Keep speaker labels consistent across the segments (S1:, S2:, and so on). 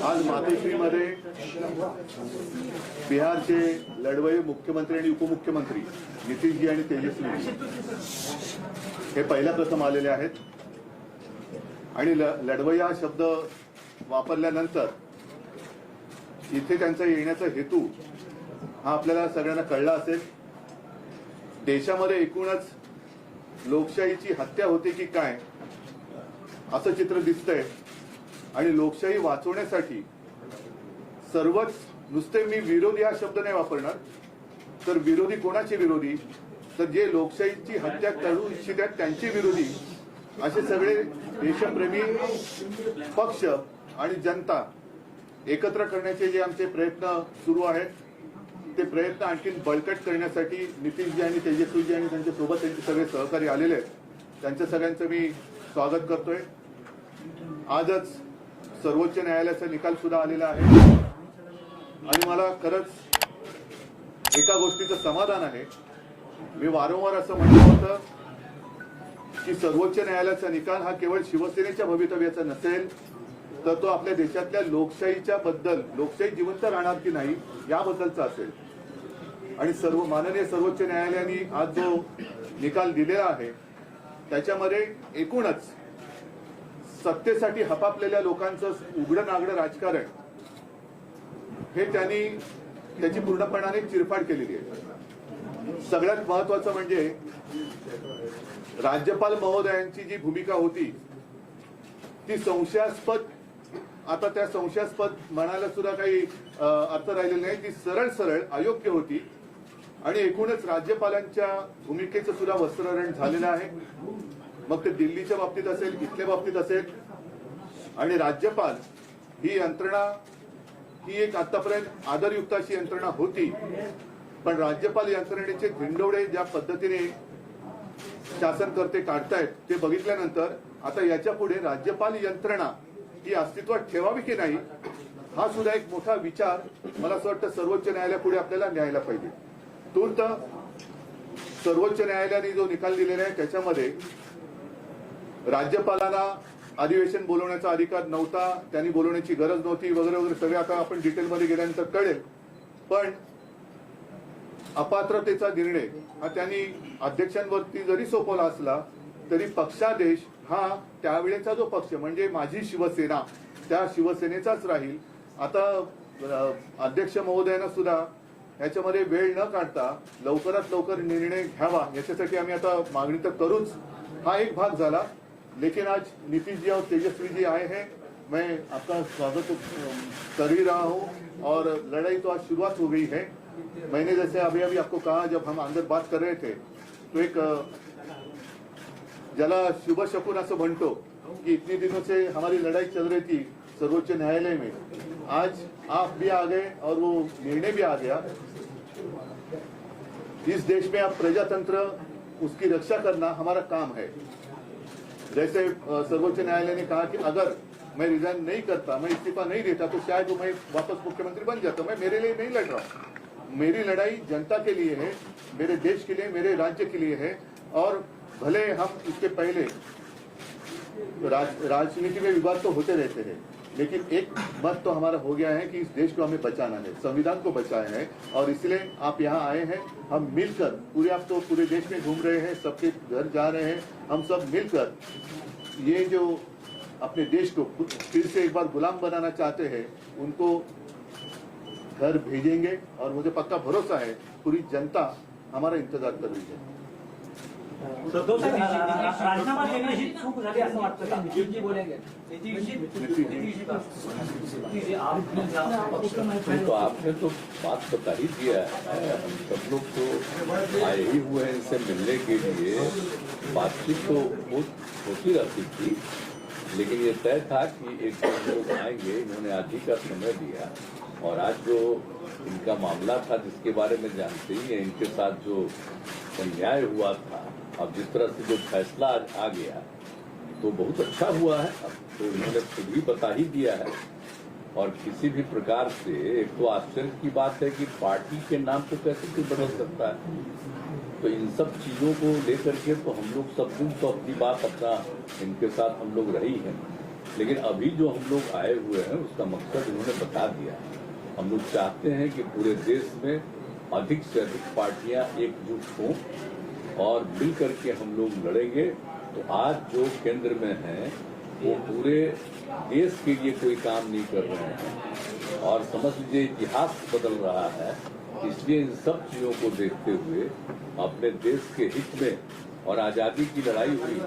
S1: आज मातोश्रीमध्ये बिहारचे लढवय्ये मुख्यमंत्री आणि उपमुख्यमंत्री नितीशजी आणि तेजस्वीजी हे पहिल्या प्रथम आलेले आहेत आणि लढवय्या शब्द वापरल्यानंतर इथे त्यांचा येण्याचा हेतू हा आपल्याला सगळ्यांना कळला असेल। देशामध्ये एकूणच लोकशाहीची हत्या होते की काय असं चित्र दिसतंय आणि लोकशाही वाचवण्यासाठी सर्वच, नुसते मी विरोधी हा शब्द नाही वापरणार, तर विरोधी कोणाचे विरोधी, तर जे लोकशाहीची हत्या करू इच्छितात त्यांचे विरोधी असे सगळे देशप्रेमी पक्ष आणि जनता एकत्र करण्याचे जे आमचे प्रयत्न सुरू आहेत ते प्रयत्न आणखीन बळकट करण्यासाठी नितीशजी आणि तेजस्वीजी आणि त्यांच्या सोबत त्यांचे सगळे सहकारी आलेले आहेत, त्यांच्या सगळ्यांचं मी स्वागत करतोय। आजच सर्वोच्च न्यायालयाचा निकाल सुद्धा आलेला आहे आणि मला खरंच एका गोष्टीचं समाधान आहे। मी वारंवार असं म्हटलं होतं की सर्वोच्च न्यायालयाचा निकाल हा केवळ शिवसेनेच्या भवितव्याचा नसेल, तर तो आपल्या देशातल्या लोकशाहीच्या बद्दल, लोकशाही जिवंत राहणार की नाही याबद्दलचा असेल। आणि माननीय सर्वोच्च न्यायालयाने आज जो निकाल दिलेला आहे त्याच्यामध्ये एकूणच सत्तेसाठी हपापलेल्या लोकांचं उघडं नागडं राजकारण हे त्यांनी त्याची पूर्णपणाने चिरफाड केलेली आहे। सगळ्यात महत्वाचं म्हणजे राज्यपाल महोदयांची जी भूमिका होती ती संशयास्पद, आता त्या संशयास्पद म्हणायला सुद्धा काही अर्थ राहिलेला नाही, ती सरळ सरळ अयोग्य होती आणि एकूणच राज्यपालांच्या भूमिकेचं सुद्धा वस्त्रहरण झालेलं आहे। मग ते दिल्लीच्या बाबतीत असेल, इथल्या बाबतीत असेल। आणि राज्यपाल ही यंत्रणा ही एक आतापर्यंत आदरयुक्त अशी यंत्रणा होती, पण राज्यपाल यंत्रणेचे धिंडवडे ज्या पद्धतीने शासनकर्ते काढतायत ते बघितल्यानंतर आता याच्या पुढे राज्यपाल यंत्रणा ही अस्तित्वात ठेवावी की नाही हा सुद्धा एक मोठा विचार मला असं वाटतं सर्वोच्च न्यायालयापुढे आपल्याला न्यायला पाहिजे। तूर्त सर्वोच्च न्यायालयाने जो निकाल दिलेला आहे त्याच्यामध्ये राज्यपालांना अधिवेशन बोलवण्याचा अधिकार नव्हता, त्यांनी बोलवण्याची गरज नव्हती वगैरे वगैरे सगळे आता आपण डिटेलमध्ये गेल्यानंतर कळेल। पण अपात्रतेचा निर्णय हा त्यांनी अध्यक्षांवरती जरी सोपवला असला तरी पक्षादेश हा त्यावेळेचा जो पक्ष म्हणजे माझी शिवसेना त्या शिवसेनेचाच राहील। आता अध्यक्ष महोदयांना सुद्धा याच्यामध्ये वेळ न काढता लवकरात लवकर निर्णय घ्यावा याच्यासाठी आम्ही आता मागणी तर करूच, हा एक भाग झाला। लेकिन आज नीतीश जी और तेजस्वी जी आए हैं, मैं आपका स्वागत कर ही रहा हूं और लड़ाई तो आज शुरुआत हो गई है। मैंने जैसे अभी अभी आपको कहा, जब हम अंदर बात कर रहे थे तो एक ज्याला शुभ शकुन असं म्हणतो कि इतने दिनों से हमारी लड़ाई चल रही थी सर्वोच्च न्यायालय में, आज आप भी आ गए और वो निर्णय भी आ गया। इस देश में अब प्रजातंत्र, उसकी रक्षा करना हमारा काम है। जैसे सर्वोच्च न्यायालय ने कहा कि अगर मैं रिजाइन नहीं करता, मैं इस्तीफा नहीं देता तो शायद मैं वापस मुख्यमंत्री बन जाता। मैं मेरे लिए नहीं लड़ रहा हूँ, मेरी लड़ाई जनता के लिए है, मेरे देश के लिए, मेरे राज्य के लिए है। और भले हम इसके पहले राजनीति में विवाद तो होते रहते हैं, लेकिन एक मत तो हमारा हो गया है कि इस देश को हमें बचाना है, संविधान को बचाना है। और इसलिए आप यहाँ आए हैं, हम मिलकर पूरे, आप तो पूरे देश में घूम रहे हैं, सबके घर जा रहे हैं, हम सब मिलकर ये जो अपने देश को फिर से एक बार गुलाम बनाना चाहते हैं उनको घर भेजेंगे। और मुझे पक्का भरोसा है पूरी जनता हमारा इंतजार कर रही है।
S2: राजीनामा देण्याची चूक झाली असं वाटतं का? जी बोलेंगे
S3: तो आपने तो बात बता ही दिया है। हम सब लोग तो आए ही हुए हैं इनसे मिलने के लिए। बातचीत तो होती रहती थी, लेकिन ये तय था कि एक लोग आएंगे। इन्होंने आज ही का समय दिया और आज जो इनका मामला था जिसके बारे में जानते ही हैं, इनके साथ जो अन्याय हुआ था, अब जिस तरह से जो फैसला आज आ गया तो बहुत अच्छा हुआ है। अब तो इन्होंने खुद भी बता ही दिया है। और किसी भी प्रकार से एक तो आश्चर्य की बात है कि पार्टी के नाम को कैसे कोई बदल सकता है। तो इन सब चीजों को लेकर के तो हम लोग सब दिन तो अपनी बात अपना इनके साथ हम लोग रही हैं, लेकिन अभी जो हम लोग आए हुए हैं उसका मकसद इन्होंने बता दिया। हम लोग चाहते हैं कि पूरे देश में अधिक से अधिक पार्टियां एकजुट हों और मिल करके हम लोग लड़ेंगे। तो आज जो केंद्र में है वो पूरे देश के लिए कोई काम नहीं कर रहे हैं और समझ लीजिए इतिहास बदल रहा है। इसलिए इन सब चीजों को देखते हुए अपने देश के हित में और आजादी की लड़ाई हुई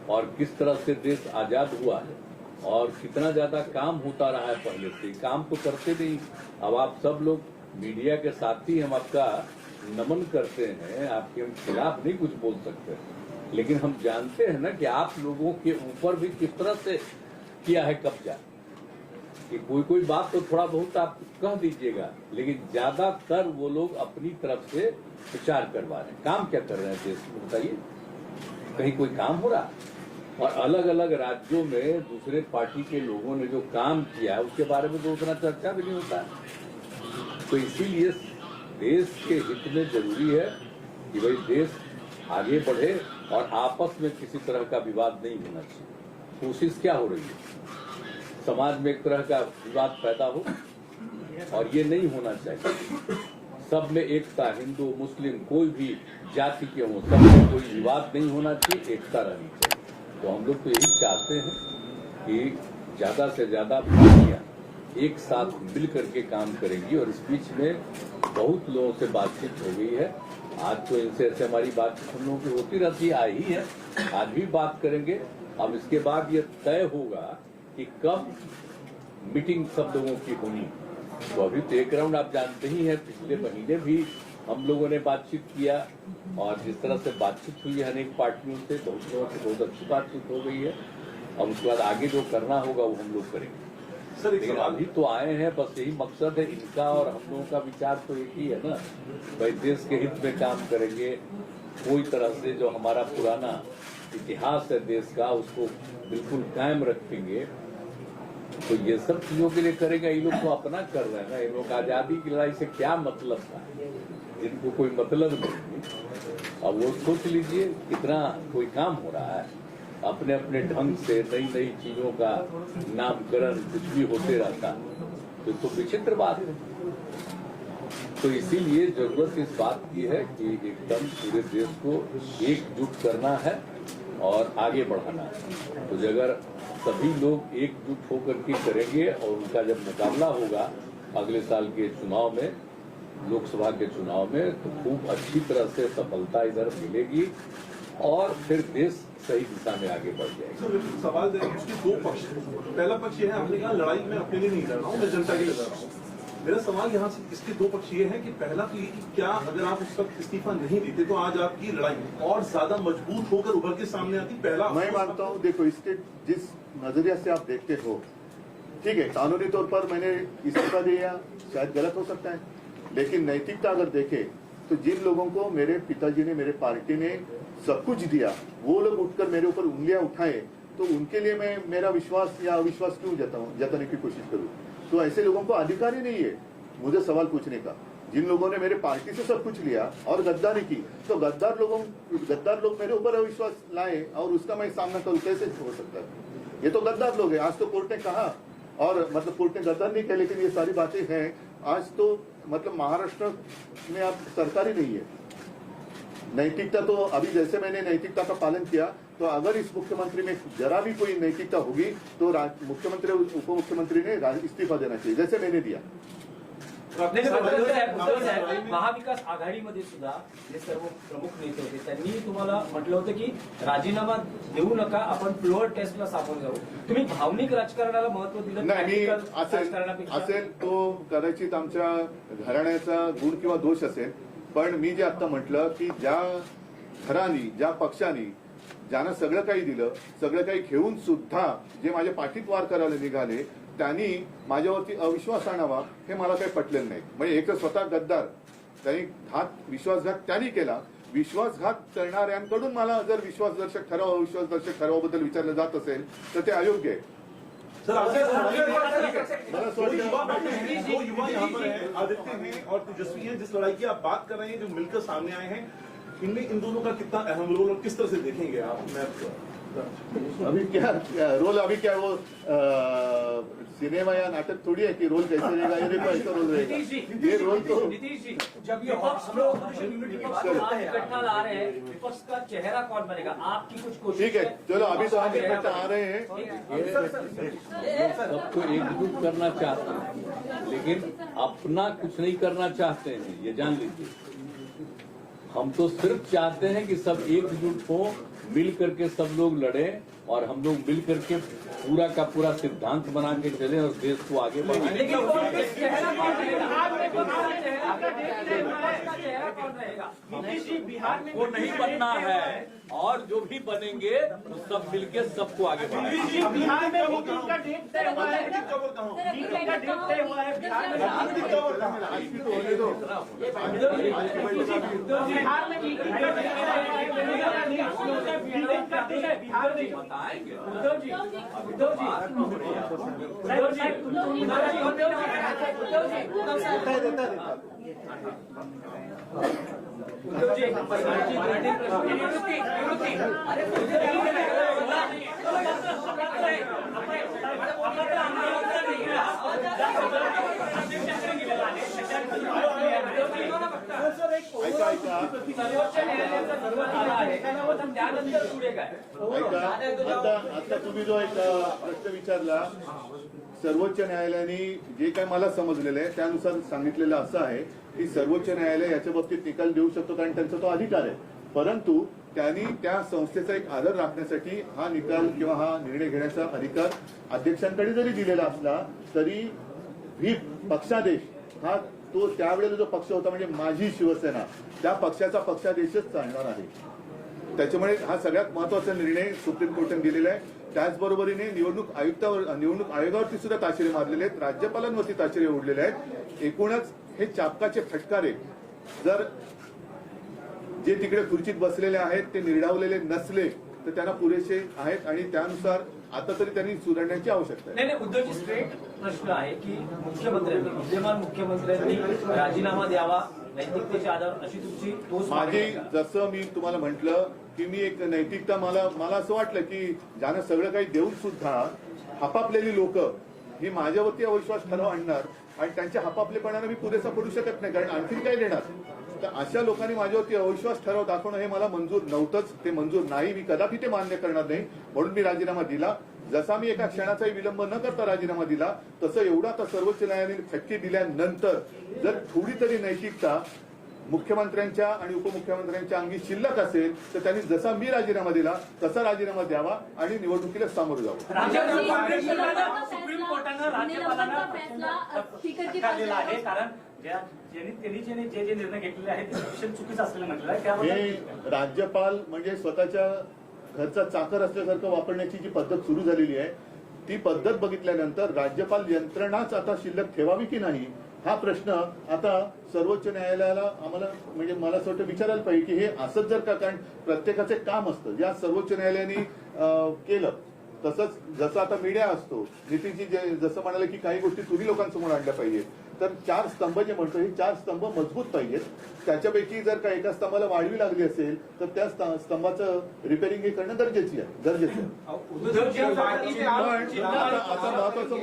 S3: और किस तरह से देश आजाद हुआ है और कितना ज्यादा काम होता रहा है पहले से, काम तो करते नहीं। अब आप सब लोग मीडिया के साथी हम आपका नमन करते हैं, आपके हम खिलाफ नहीं कुछ बोल सकते, लेकिन हम जानते हैं ना कि आप लोगों के ऊपर भी किस तरह से किया है कब्जा। कि कोई बात तो थोड़ा बहुत आप कह दीजिएगा, लेकिन ज्यादातर वो लोग अपनी तरफ से प्रचार करवा रहे हैं। काम क्या कर रहे हैं देश में बताइए? कहीं कोई काम हो रहा? और अलग अलग राज्यों में दूसरे पार्टी के लोगों ने जो काम किया है उसके बारे में तो उतना चर्चा भी नहीं होता है। तो इसीलिए देश के हित में जरूरी है कि भाई देश आगे बढ़े और आपस में किसी तरह का विवाद नहीं होना चाहिए। कोशिश क्या हो रही है? समाज में एक तरह का विवाद पैदा हो और ये नहीं होना चाहिए। सब में एकता, हिंदू मुस्लिम कोई भी जाति के हों, सब में कोई विवाद नहीं होना चाहिए, एकता रहनी चाहिए। तो हम लोग तो यही चाहते हैं कि ज्यादा से ज्यादा पार्टियां एक साथ मिल करके काम करेंगी। और इस बीच में बहुत लोगों से बातचीत हो गई है। आज तो इनसे ऐसे हमारी बातचीत हम लोगों की होती रहती आई है, आज भी बात करेंगे। अब इसके बाद ये तय होगा कि कब मीटिंग सब लोगों की होनी। तो अभी तो एक राउंड आप जानते ही हैं, पिछले महीने भी हम लोगों ने बातचीत किया और जिस तरह से बातचीत हुई है अनेक पार्टियों से, बहुत लोगों से बहुत अच्छी बातचीत हो गई है। अब उसके बाद आगे जो करना होगा वो हम लोग करेंगे।
S4: सर
S3: लेकिन अभी तो आए हैं, बस यही मकसद है इनका और हम लोगों का विचार तो एक ही है ना, भाई देश के हित में काम करेंगे। कोई तरह से जो हमारा पुराना इतिहास है देश का उसको बिल्कुल कायम रखेंगे। तो ये सब चीजों के लिए करेगा। ये लोग तो अपना कर रहे हैं ना, ये लोग आजादी की लड़ाई से क्या मतलब था, इनको कोई मतलब नहीं। अब वो सोच लीजिए कितना कोई काम हो रहा है, अपने अपने ढंग से नई नई चीजों का नामकरण कुछ भी होते रहता है। तो विचित्र बात है। तो इसीलिए जरूरत इस बात की है कि एकदम पूरे देश को एकजुट करना है और आगे बढ़ाना है। तो अगर सभी लोग एकजुट होकर के करेंगे और उनका जब मुकाबला होगा अगले साल के चुनाव में, लोकसभा के चुनाव में, तो खूब अच्छी तरह से सफलता इधर मिलेगी और फिर देश सही दिशा में आगे बढ़ जाएगा।
S4: सर सवाल उसके दो पक्ष हैं। पहला पक्ष ये है, आपने कहा लड़ाई में अपने लिए नहीं लड़ रहा हूँ, मैं जनता के लिए लड़ रहा हूँ। मेरा सवाल यहाँ से इसके दो पक्ष ये है कि पहला तो ये कि क्या अगर आप उस वक्त इस्तीफा नहीं देते तो आज आपकी लड़ाई और ज्यादा मजबूत होकर उभर के सामने आती? पहला
S1: मैं मानता हूँ, देखो इसके जिस नजरिया से आप देखते हो, ठीक है, कानूनी तौर पर मैंने इस्तीफा दिया शायद गलत हो सकता है, लेकिन नैतिकता अगर देखे तो जिन लोगों को मेरे पिताजी ने, मेरे पार्टी ने सब कुछ दिया, वो लोग उठकर मेरे ऊपर उंगलियां उठाए, तो उनके लिए मैं मेरा विश्वास या अविश्वास क्यों जताने की कोशिश करूं? तो ऐसे लोगों को अधिकार ही नहीं है मुझे सवाल पूछने का। जिन लोगों ने मेरे पार्टी से सब कुछ लिया और गद्दारी की, तो गद्दार लोग मेरे ऊपर अविश्वास लाए और उसका मैं सामना करूं, कैसे हो सकता है? ये तो गद्दार लोग हैं। आज तो कोर्ट ने कहा, और मतलब कोर्ट ने गद्दार नहीं कहा, लेकिन ये सारी बातें हैं। आज तो मतलब महाराष्ट्र में आप सरकार ही नहीं है। नैतिकता तो अभी जैसे मैंने नैतिकता का पालन किया, तो अगर इस मुख्यमंत्री में जरा भी कोई नैतिकता होगी तो मुख्यमंत्री उप मुख्यमंत्री ने इस्तीफा देना चाहिए, जैसे मैंने दिया।
S2: महाविकास आघाडीमध्ये सुद्धा जे सर्व प्रमुख नेते होते त्यांनी तुम्हाला म्हटलं होतं की राजीनामा देऊ नका, आपण फ्लोअर टेस्टला सामोरं जाऊ. तुम्ही भावनिक राजकारणाला महत्व दिलं
S1: नाही. असेल तो कदाचित आमच्या घराण्याचा गुण किंवा दोष असेल, पण मी जे आता म्हटलं की ज्या घरांनी, ज्या पक्षांनी ज्यानं सगळं काही दिलं, सगळं काही घेऊन सुद्धा जे माझ्या पाठीत वार करायला निघाले त्यांनी माझ्यावरती अविश्वास आणावा हे मला काही पटलेलं नाही. म्हणजे एक तर स्वतः गद्दार, त्यांनी विश्वासघात त्यांनी केला. विश्वासघात करणाऱ्यांकडून मला जर विश्वासदर्शक ठराव अविश्वासदर्शक ठरावाबद्दल विचारलं जात असेल तर ते अयोग्य आहे.
S4: सर आपसे
S1: मला असं
S4: दो युवा
S1: वाटतं
S4: बैठे हैं, दो युवा यहाँ पर हैं, आदित्य हैं और तेजस्वी हैं. जिस लड़ाई की आप बात कर रहे हैं, जो मिलकर सामने आए हैं, इनमें इन दोनों का कितना अहम रोल और किस तरह से देखेंगे आप?
S1: अभी क्या रोल, अभी क्या वो सिनेमा या नाटक थोड़ी है कि रोल कैसे रहेगा, ये देखो ऐसा रोल रहेगा. ये रोल तो
S2: नीतीश जी, जब ये विपक्ष लोग यूनिटी के बाद आप इकट्ठा ला रहे हैं, विपक्ष का चेहरा कौन बनेगा? आपकी कुछ कोशिश
S1: ठीक है, चलो अभी तो हम इकट्ठा आ रहे हैं.
S3: सबको एकजुट करना चाहते हैं, लेकिन अपना कुछ नहीं करना चाहते हैं, ये जान लीजिए. हम तो सिर्फ चाहते हैं कि सब एकजुट हो, मिल करके सब लोग लड़े और हम लोग मिल करके पूरा का पूरा सिद्धांत बना के चले और देश को आगे बढ़ाएं.
S2: लेकिन कांग्रेस चेहरा कौन रहेगा? चेहरा कौन रहेगा? नीतीश जी, बिहार में
S3: वो नहीं बनना है और जो भी बनेंगे तो सब मिलके सबको आगे बढ़ाएं.
S2: बिहार में मीटिंग का डेट तय हुआ है. मीटिंग का डेट तय हुआ है बिहार में.
S1: आज भी तो होने दो.
S2: बिहार में मीटिंग का डेट बिहार में
S3: बताएंगे.
S2: उद्धव जी, उद्धव जी, उद्धव जी, उद्धव जी,
S1: ऐका ऐका
S2: सर्वोच्च न्यायालयाचा निर्णय आला आहे त्यानंतर पुढे काय?
S1: आता तुम्ही जो एक प्रश्न विचारला, सर्वोच्च न्यायालयाने जे काय मला समजलेलं आहे त्यानुसार सांगितलेलं असं आहे की सर्वोच्च न्यायालय याच्या बाबतीत निकाल देऊ शकतो कारण त्यांचा तो अधिकार आहे. परंतु त्यांनी त्या संस्थेचा एक आदर राखण्यासाठी हा निकाल किंवा हा निर्णय घेण्याचा अधिकार अध्यक्षांकडे जरी दिलेला असला तरी व्हीप पक्षादेश हा तो त्यावेळेला जो पक्ष होता म्हणजे माझी शिवसेना त्या पक्षाचा पक्षादेशच चालणार आहे. त्याच्यामुळे हा सगळ्यात महत्वाचा निर्णय सुप्रीम कोर्टाने दिलेला आहे. त्याचबरोबरीने निवडणूक आयोगावरती सुद्धा ताशेरे मारलेले आहेत, राज्यपालांवरती ताशेरे ओढलेले आहेत. एकूणच हे चापकाचे फटकारे जर जे तिकडे खुर्चीत बसलेले आहेत ते निर्डावलेले नसले तर त्यांना पुरेसे आहेत आणि त्यानुसार आता तरी त्यांनी सुधारण्याची आवश्यकता आहे.
S2: नाही, उद्धवजी, स्ट्रेट प्रश्न आहे की मुख्यमंत्र्यांनी, विद्यमान मुख्यमंत्र्यांनी राजीनामा द्यावा नैतिकतेच्या आधार अशी तुमची ठोस मागणी
S1: माझी
S2: आहे का?
S1: जसं मी तुम्हाला म्हटलं की मी एक नैतिकता मला असं वाटलं की ज्यानं सगळं काही देऊन सुद्धा हापापलेली लोक ही माझ्यावरती अविश्वास ठराव आणणार आणि त्यांच्या हापापलेपणाने मी पुरेसा पडू शकत नाही कारण आणखीन काय देणार. तर अशा लोकांनी माझ्यावरती अविश्वास ठराव दाखवणं हे मला मंजूर नव्हतंच, ते मंजूर नाही. मी कदापि ते मान्य करणार नाही म्हणून मी राजीनामा दिला. जसा मी एका क्षणाचाही विलंब न करता राजीनामा दिला तसं एवढा आता सर्वोच्च न्यायालयाने फटके दिल्यानंतर जर थोडी तरी नैतिकता मुख्यमंत्र्यांच्या आणि उपमुख्यमंत्र्यांच्या अंगी शिल्लक असेल तर त्यांनी जसा मी राजीनामा दिला तसा राजीनामा द्यावा आणि निवडणुकीला सामोरं जावं.
S5: सुप्रीम कोर्टानं राज्यपालांना दिला आहे कारण त्यांनी जे निर्णय घेतलेले आहेत ते शिक्षण चुकीचं असलेलं म्हटलं आहे. त्यामुळे
S1: हे राज्यपाल म्हणजे स्वतःच्या घरचा चाकर असल्यासारखं वापरण्याची जी पद्धत सुरू झालेली आहे ती पद्धत बघितल्यानंतर राज्यपाल यंत्रणाच आता शिल्लक ठेवावी की नाही हा प्रश्न आता सर्वोच्च न्यायालयाला आम्हाला म्हणजे मला असं वाटतं विचारायला पाहिजे की हे असंच जर का, कारण प्रत्येकाचे काम असतं ज्या सर्वोच्च न्यायालयाने केलं तसंच जसं आता मीडिया असतो. नितीनजी जसं म्हणाले की काही गोष्टी तुम्ही लोकांसमोर आणल्या पाहिजे तर 4 स्तंभ जे म्हणतो हे 4 स्तंभ मजबूत पाहिजेत. त्याच्यापैकी जर का एका स्तंभाला वाढवी लागली असेल तर त्या स्तंभाचं रिपेअरिंग हे करणं गरजेचं आहे. पण आता महत्वाचा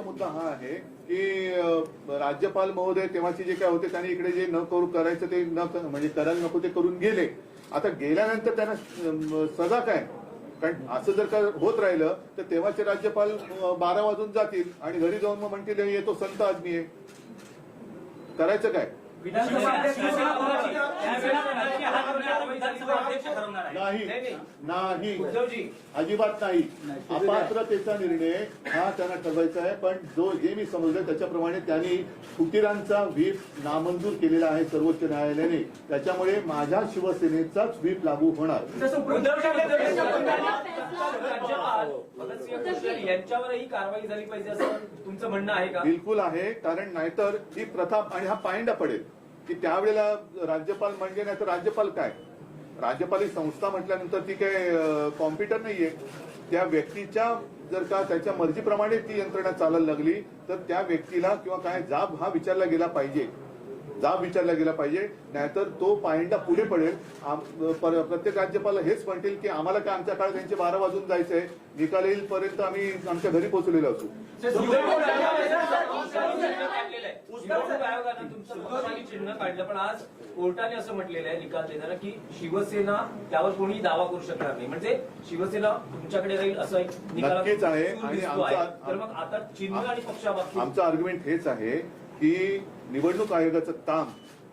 S1: मुद्दा हा आहे की राज्यपाल महोदय तेव्हाचे जे काय होते त्यांनी इकडे जे न करू करायचं ते म्हणजे करायला नको ते करून गेले. आता गेल्यानंतर त्यांना सजा काय, कारण असं जर का होत राहिलं तर तेव्हाचे राज्यपाल 12 वाजून जातील आणि घरी जाऊन मग म्हणतील येतो संत आदमी आहे, करायचं काय.
S5: विधानसभा अध्यक्ष विधानसभा अध्यक्ष ठरवणार आहे.
S1: नाही नाही
S2: उद्धवजी
S1: अजिबात नाही. अपात्रतेचा निर्णय हा त्यांना ठरवायचा आहे, पण जे मी समजलं त्याच्याप्रमाणे त्यांनी फुटीरांचा व्हीप नामंजूर केलेला आहे सर्वोच्च न्यायालयाने. त्याच्यामुळे माझ्या शिवसेनेचाच व्हीप लागू होणार.
S2: राज्यपाल भगतसिंह कोश्यारी यांच्यावरही कारवाई झाली पाहिजे असं तुमचं म्हणणं आहे का?
S1: बिलकुल आहे, कारण नाहीतर ही प्रथा आणि हा पायंडा पडेल की त्यावेळेला राज्यपाल म्हणजे नाही तर राज्यपाल काय, राज्यपाल ही संस्था म्हटल्यानंतर ती काय कॉम्प्युटर नाहीये. त्या व्यक्तीच्या जर का त्याच्या मर्जीप्रमाणे ती यंत्रणा चालायला लागली तर त्या व्यक्तीला किंवा काय जाब हा विचारला गेला पाहिजे, जाब विचारला गेला पाहिजे. नाहीतर तो पायंडा पुढे पडेल. प्रत्येक राज्यपाल हेच म्हणतील की आम्हाला काय आमच्या काळात त्यांचे 12 वाजून जायचंय, निकाल येईलपर्यंत आम्ही आमच्या घरी पोहोचलेलो असू.
S2: निवडणूक आयोगानं तुमचं पक्षाने चिन्ह काढलं, पण आज कोर्टाने असं म्हटलेलं आहे निकाल देताना की शिवसेना त्यावर कोणी दावा करू शकणार नाही, म्हणजे शिवसेना तुमच्याकडे राहील असं एक
S1: नक्कीच आहे. आणि
S2: तर मग आता चिन्ह आणि पक्षाबाबतीत
S1: आमचं आर्ग्युमेंट हेच आहे की निवडणूक आयोगाचं काम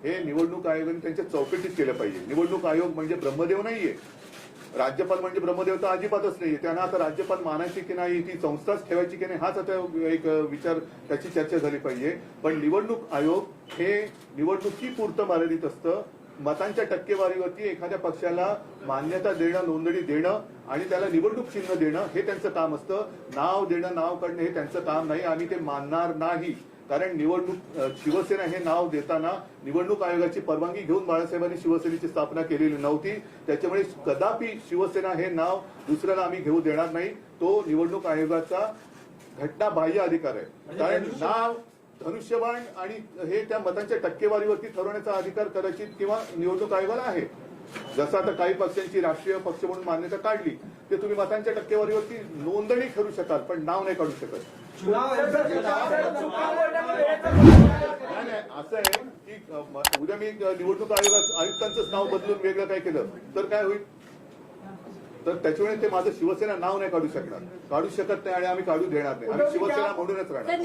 S1: हे निवडणूक आयोगाने त्यांच्या चौकटीत केलं पाहिजे. निवडणूक आयोग म्हणजे ब्रह्मदेव नाहीये, राज्यपाल म्हणजे ब्रह्मदेव तर अजिबातच नाहीये. त्यांना आता राज्यपाल मानायची की नाही, ती संस्थाच ठेवायची की नाही, हाच आता एक विचार त्याची चर्चा झाली पाहिजे. पण निवडणूक आयोग हे निवडणुकीपुरतं मर्यादित असतं. मतांच्या टक्केवारीवरती एखाद्या पक्षाला मान्यता देणं, नोंदणी देणं आणि त्याला निवडणूक चिन्ह देणं हे त्यांचं काम असतं. नाव देणं, नाव काढणं हे त्यांचं काम नाही. आम्ही ते मानणार नाही. कारण निवडणूक शिवसेना हे नाव देताना निवडणूक आयोगाची परवानगी घेऊन बाळासाहेबांनी शिवसेनेची स्थापना केलेली नव्हती. त्याच्यामुळे कदापि शिवसेना हे नाव दुसऱ्याला आम्ही घेऊ देणार नाही. तो निवडणूक आयोगाचा घटनाबाह्य अधिकार आहे. कारण नाव, धनुष्यबाण आणि हे त्या मतांच्या टक्केवारीवरती ठरवण्याचा अधिकार कदाचित किंवा निवडणूक आयोगाला आहे. जसं आता काही पक्षांची राष्ट्रीय पक्ष म्हणून मान्यता काढली ते तुम्ही मतांच्या टक्केवारीवरती नोंदणी करू शकाल, पण नाव नाही काढू शकत. नाही असं आहे की उद्या मी निवडणूक आयुक्तांचंच नाव बदलून वेगळं काय केलं तर काय होईल? तर त्याच्यामुळे ते माझं शिवसेना नाव नाही काढू शकणार, काढू शकत नाही आणि आम्ही काढू देणार नाही. आम्ही शिवसेना म्हणूनच राहणार.